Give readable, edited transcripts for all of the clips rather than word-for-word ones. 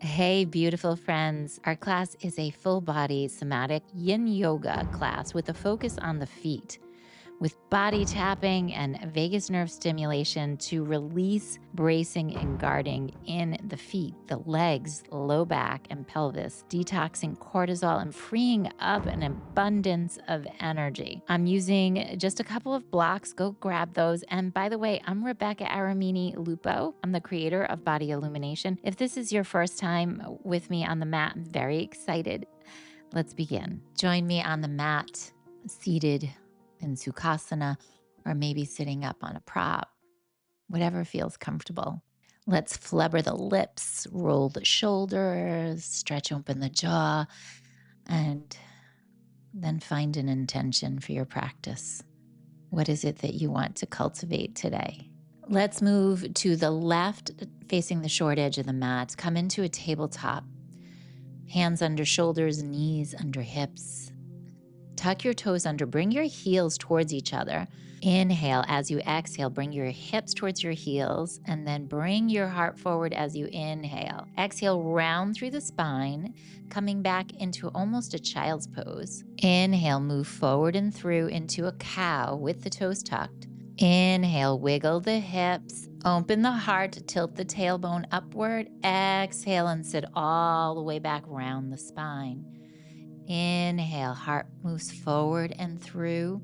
Hey, beautiful friends. Our class is a full body somatic yin yoga class with a focus on the feet, with body tapping and vagus nerve stimulation to release bracing and guarding in the feet, the legs, low back, and pelvis, detoxing cortisol and freeing up an abundance of energy. I'm using just a couple of blocks. Go grab those. And by the way, I'm Rebecca Aramini Lupo. I'm the creator of Body Illumination. If this is your first time with me on the mat, I'm very excited. Let's begin. Join me on the mat, seated in Sukhasana, or maybe sitting up on a prop, whatever feels comfortable. Let's flubber the lips, roll the shoulders, stretch open the jaw, and then find an intention for your practice. What is it that you want to cultivate today? Let's move to the left, facing the short edge of the mat. Come into a tabletop. Hands under shoulders, knees under hips. Tuck your toes under, bring your heels towards each other. Inhale. As you exhale, bring your hips towards your heels, and then bring your heart forward as you inhale. Exhale, round through the spine, coming back into almost a child's pose. Inhale, move forward and through into a cow with the toes tucked. Inhale, wiggle the hips, open the heart, tilt the tailbone upward. Exhale and sit all the way back round the spine. Inhale, heart moves forward and through.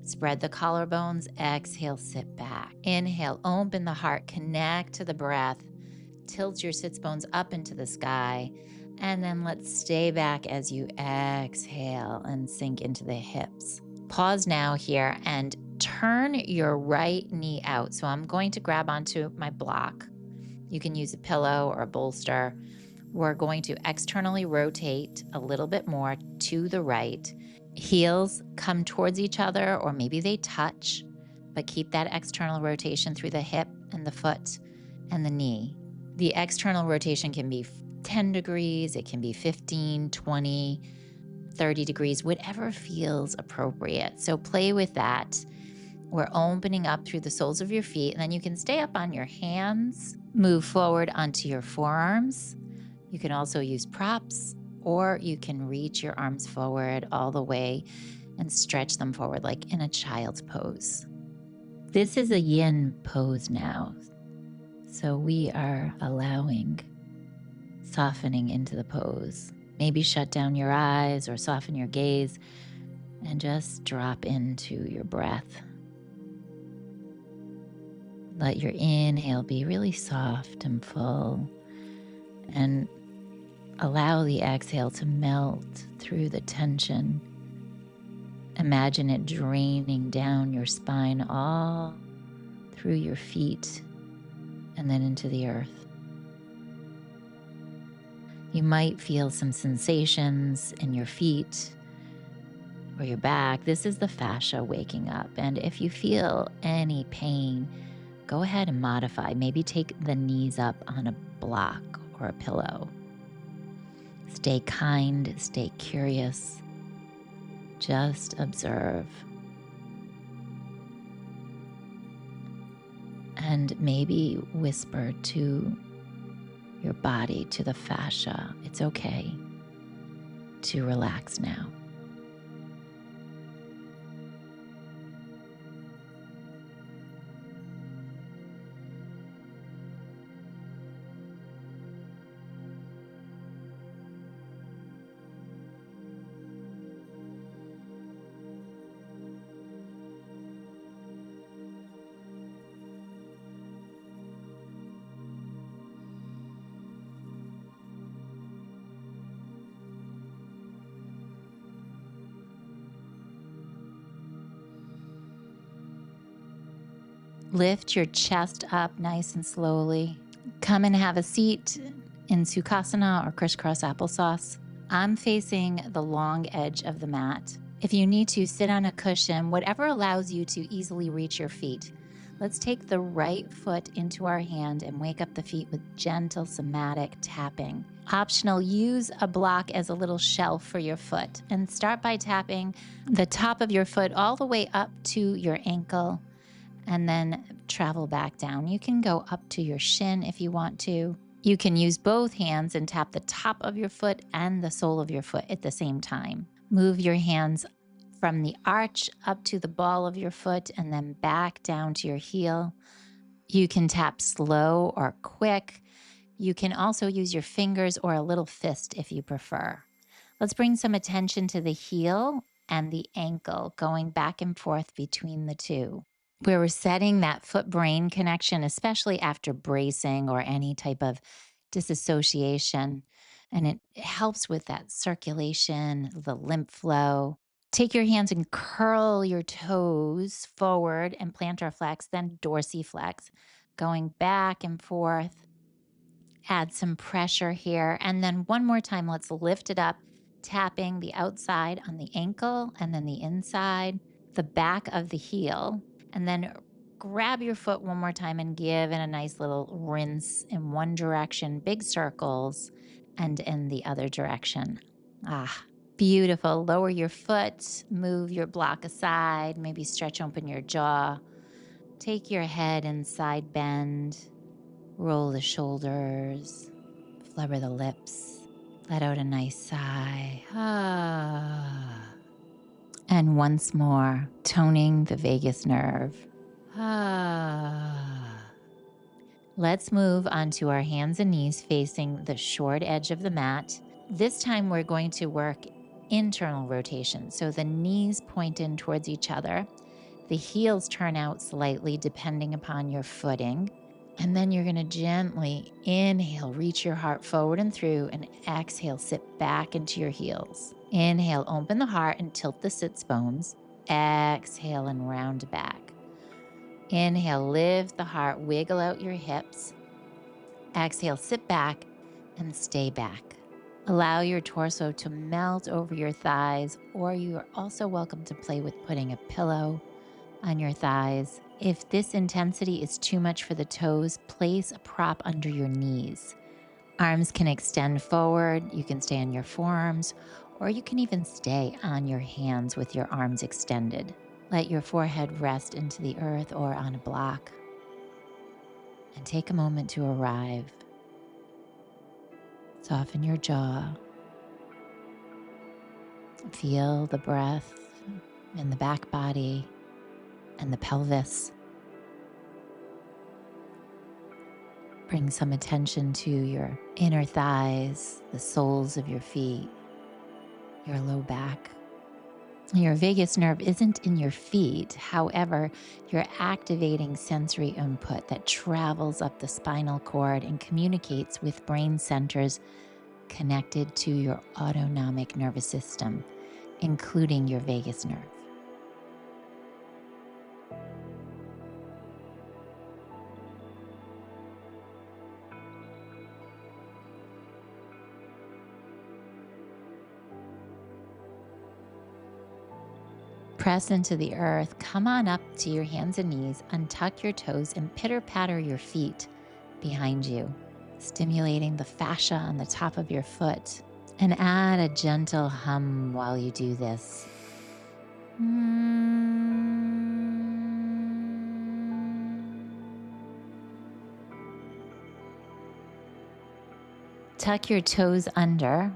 Spread the collarbones. Exhale, sit back. Inhale, open the heart, connect to the breath. Tilt your sits bones up into the sky. And then let's stay back as you exhale and sink into the hips. Pause now here and turn your right knee out. So I'm going to grab onto my block. You can use a pillow or a bolster. We're going to externally rotate a little bit more to the right. Heels come towards each other, or maybe they touch, but keep that external rotation through the hip and the foot and the knee. The external rotation can be 10 degrees, it can be 15, 20, 30 degrees, whatever feels appropriate. So play with that. We're opening up through the soles of your feet, and then you can stay up on your hands, move forward onto your forearms. You can also use props, or you can reach your arms forward all the way and stretch them forward like in a child's pose. This is a yin pose now. So we are allowing softening into the pose. Maybe shut down your eyes or soften your gaze and just drop into your breath. Let your inhale be really soft and full, and allow the exhale to melt through the tension. Imagine it draining down your spine all through your feet and then into the earth. You might feel some sensations in your feet or your back. This is the fascia waking up. And if you feel any pain, go ahead and modify. Maybe take the knees up on a block or a pillow. Stay kind, stay curious. Just observe. And maybe whisper to your body, to the fascia, it's okay to relax now. Lift your chest up nice and slowly. Come and have a seat in Sukhasana or crisscross applesauce. I'm facing the long edge of the mat. If you need to, sit on a cushion, whatever allows you to easily reach your feet. Let's take the right foot into our hand and wake up the feet with gentle somatic tapping. Optional, use a block as a little shelf for your foot, and start by tapping the top of your foot all the way up to your ankle, and then travel back down. You can go up to your shin if you want to. You can use both hands and tap the top of your foot and the sole of your foot at the same time. Move your hands from the arch up to the ball of your foot and then back down to your heel. You can tap slow or quick. You can also use your fingers or a little fist if you prefer. Let's bring some attention to the heel and the ankle, going back and forth between the two, where we're setting that foot brain connection, especially after bracing or any type of disassociation. And it helps with that circulation, the lymph flow. Take your hands and curl your toes forward and plantar flex, then dorsiflex, going back and forth. Add some pressure here. And then one more time, let's lift it up, tapping the outside on the ankle and then the inside, the back of the heel. And then grab your foot one more time and give it a nice little rinse in one direction, big circles, and in the other direction. Ah, beautiful. Lower your foot, move your block aside, maybe stretch open your jaw. Take your head and side bend, roll the shoulders, flubber the lips, let out a nice sigh. Ah. And once more, toning the vagus nerve. Ah. Let's move onto our hands and knees facing the short edge of the mat. This time we're going to work internal rotation. So the knees point in towards each other. The heels turn out slightly depending upon your footing. And then you're going to gently inhale, reach your heart forward and through, and exhale, sit back into your heels. Inhale, open the heart and tilt the sits bones. Exhale and round back. Inhale, lift the heart, wiggle out your hips. Exhale, sit back and stay back. Allow your torso to melt over your thighs, or you are also welcome to play with putting a pillow on your thighs. If this intensity is too much for the toes, place a prop under your knees. Arms can extend forward. You can stay on your forearms, or you can even stay on your hands with your arms extended. Let your forehead rest into the earth or on a block. And take a moment to arrive. Soften your jaw. Feel the breath in the back body and the pelvis. Bring some attention to your inner thighs, the soles of your feet, your low back. Your vagus nerve isn't in your feet. However, you're activating sensory input that travels up the spinal cord and communicates with brain centers connected to your autonomic nervous system, including your vagus nerve. Press into the earth, come on up to your hands and knees, untuck your toes, and pitter-patter your feet behind you, stimulating the fascia on the top of your foot. And add a gentle hum while you do this. Tuck your toes under.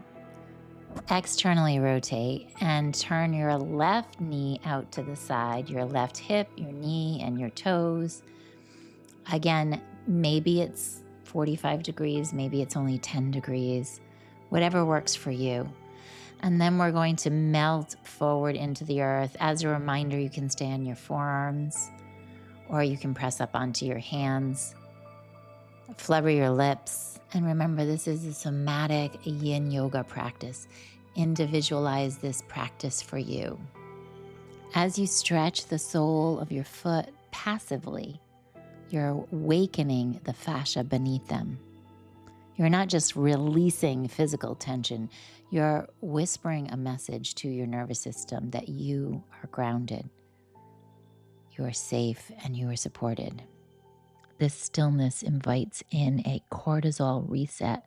Externally rotate and turn your left knee out to the side, your left hip, your knee, and your toes. Again, maybe it's 45 degrees, maybe it's only 10 degrees, whatever works for you. And then we're going to melt forward into the earth. As a reminder, you can stay on your forearms or you can press up onto your hands. Flubber your lips. And remember, this is a somatic yin yoga practice. Individualize this practice for you. As you stretch the sole of your foot passively, you're awakening the fascia beneath them. You're not just releasing physical tension, you're whispering a message to your nervous system that you are grounded, you are safe, and you are supported. This stillness invites in a cortisol reset,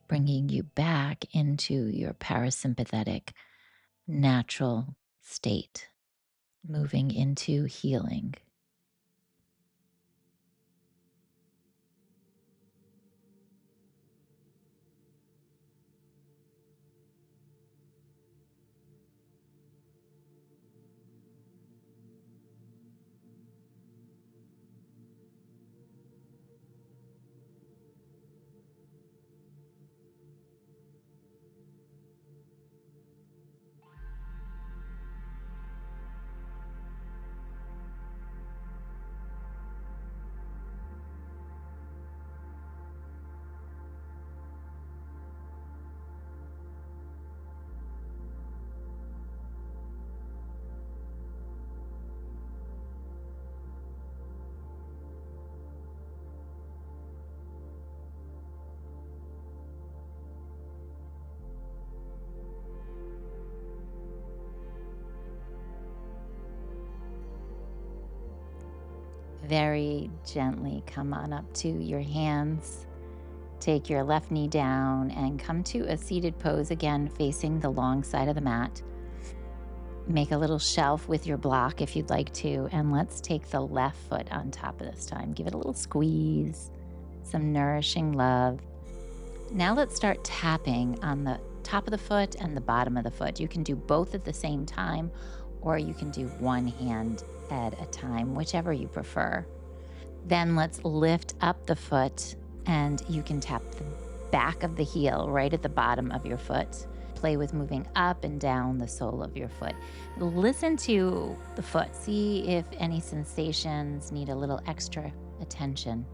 bringing you back into your parasympathetic, natural state, moving into healing. Very gently come on up to your hands. Take your left knee down and come to a seated pose again, facing the long side of the mat. Make a little shelf with your block if you'd like to, and let's take the left foot on top of this time. Give it a little squeeze, some nourishing love. Now let's start tapping on the top of the foot and the bottom of the foot. You can do both at the same time, or you can do one hand at a time, whichever you prefer. Then let's lift up the foot, and you can tap the back of the heel right at the bottom of your foot. Play with moving up and down the sole of your foot. Listen to the foot. See if any sensations need a little extra attention.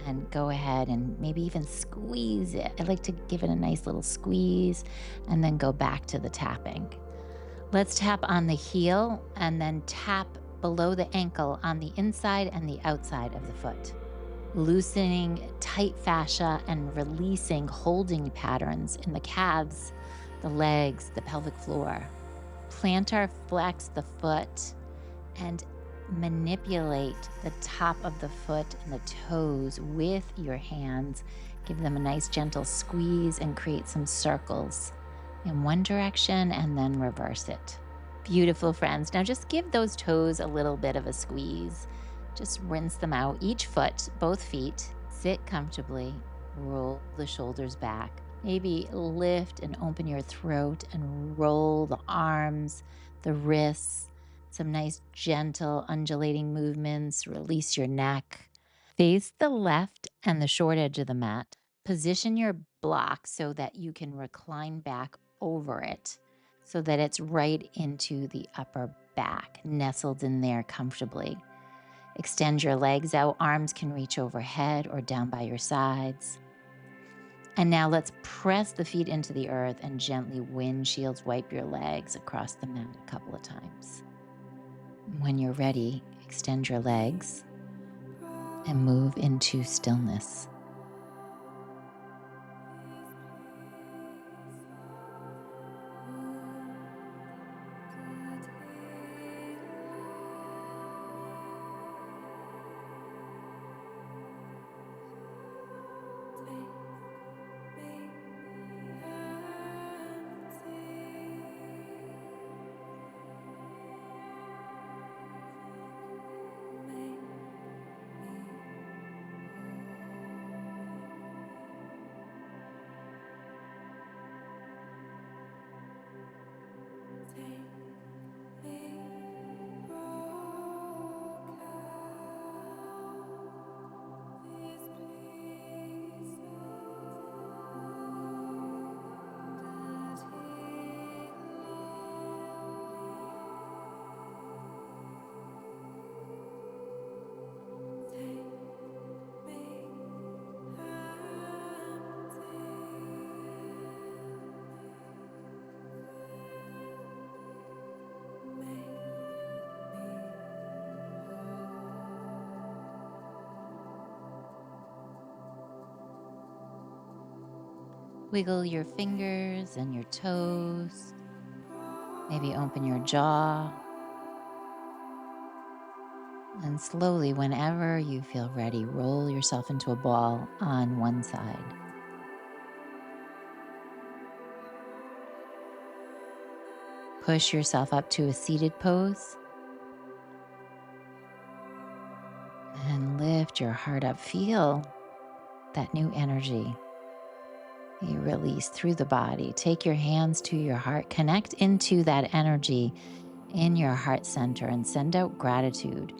And go ahead and maybe even squeeze it. I like to give it a nice little squeeze and then go back to the tapping. Let's tap on the heel and then tap below the ankle on the inside and the outside of the foot. Loosening tight fascia and releasing holding patterns in the calves, the legs, the pelvic floor. Plantar flex the foot and manipulate the top of the foot and the toes with your hands. Give them a nice gentle squeeze and create some circles in one direction and then reverse it. Beautiful, friends. Now just give those toes a little bit of a squeeze. Just rinse them out. Each foot, both feet, sit comfortably. Roll the shoulders back. Maybe lift and open your throat and roll the arms, the wrists. Some nice gentle undulating movements. Release your neck. Face the left and the short edge of the mat. Position your block so that you can recline back over it so that it's right into the upper back, nestled in there comfortably. Extend your legs out. Arms can reach overhead or down by your sides. And now let's press the feet into the earth and gently windshield wipe your legs across the mat a couple of times. When you're ready, extend your legs and move into stillness. Wiggle your fingers and your toes. Maybe open your jaw. And slowly, whenever you feel ready, roll yourself into a ball on one side. Push yourself up to a seated pose. And lift your heart up. Feel that new energy. You release through the body. Take your hands to your heart. Connect into that energy in your heart center and send out gratitude.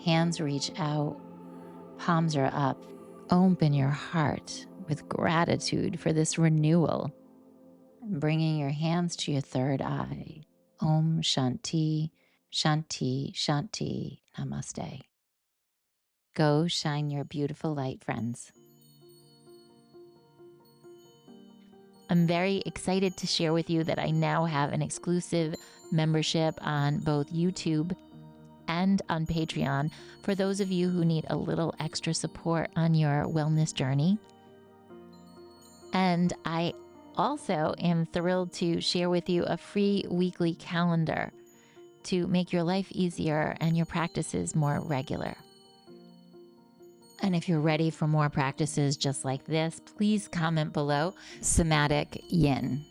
Hands reach out. Palms are up. Open your heart with gratitude for this renewal. And bringing your hands to your third eye. Om Shanti, Shanti, Shanti, Namaste. Go shine your beautiful light, friends. I'm very excited to share with you that I now have an exclusive membership on both YouTube and on Patreon for those of you who need a little extra support on your wellness journey. And I also am thrilled to share with you a free weekly calendar to make your life easier and your practices more regular. And if you're ready for more practices just like this, please comment below Somatic Yin.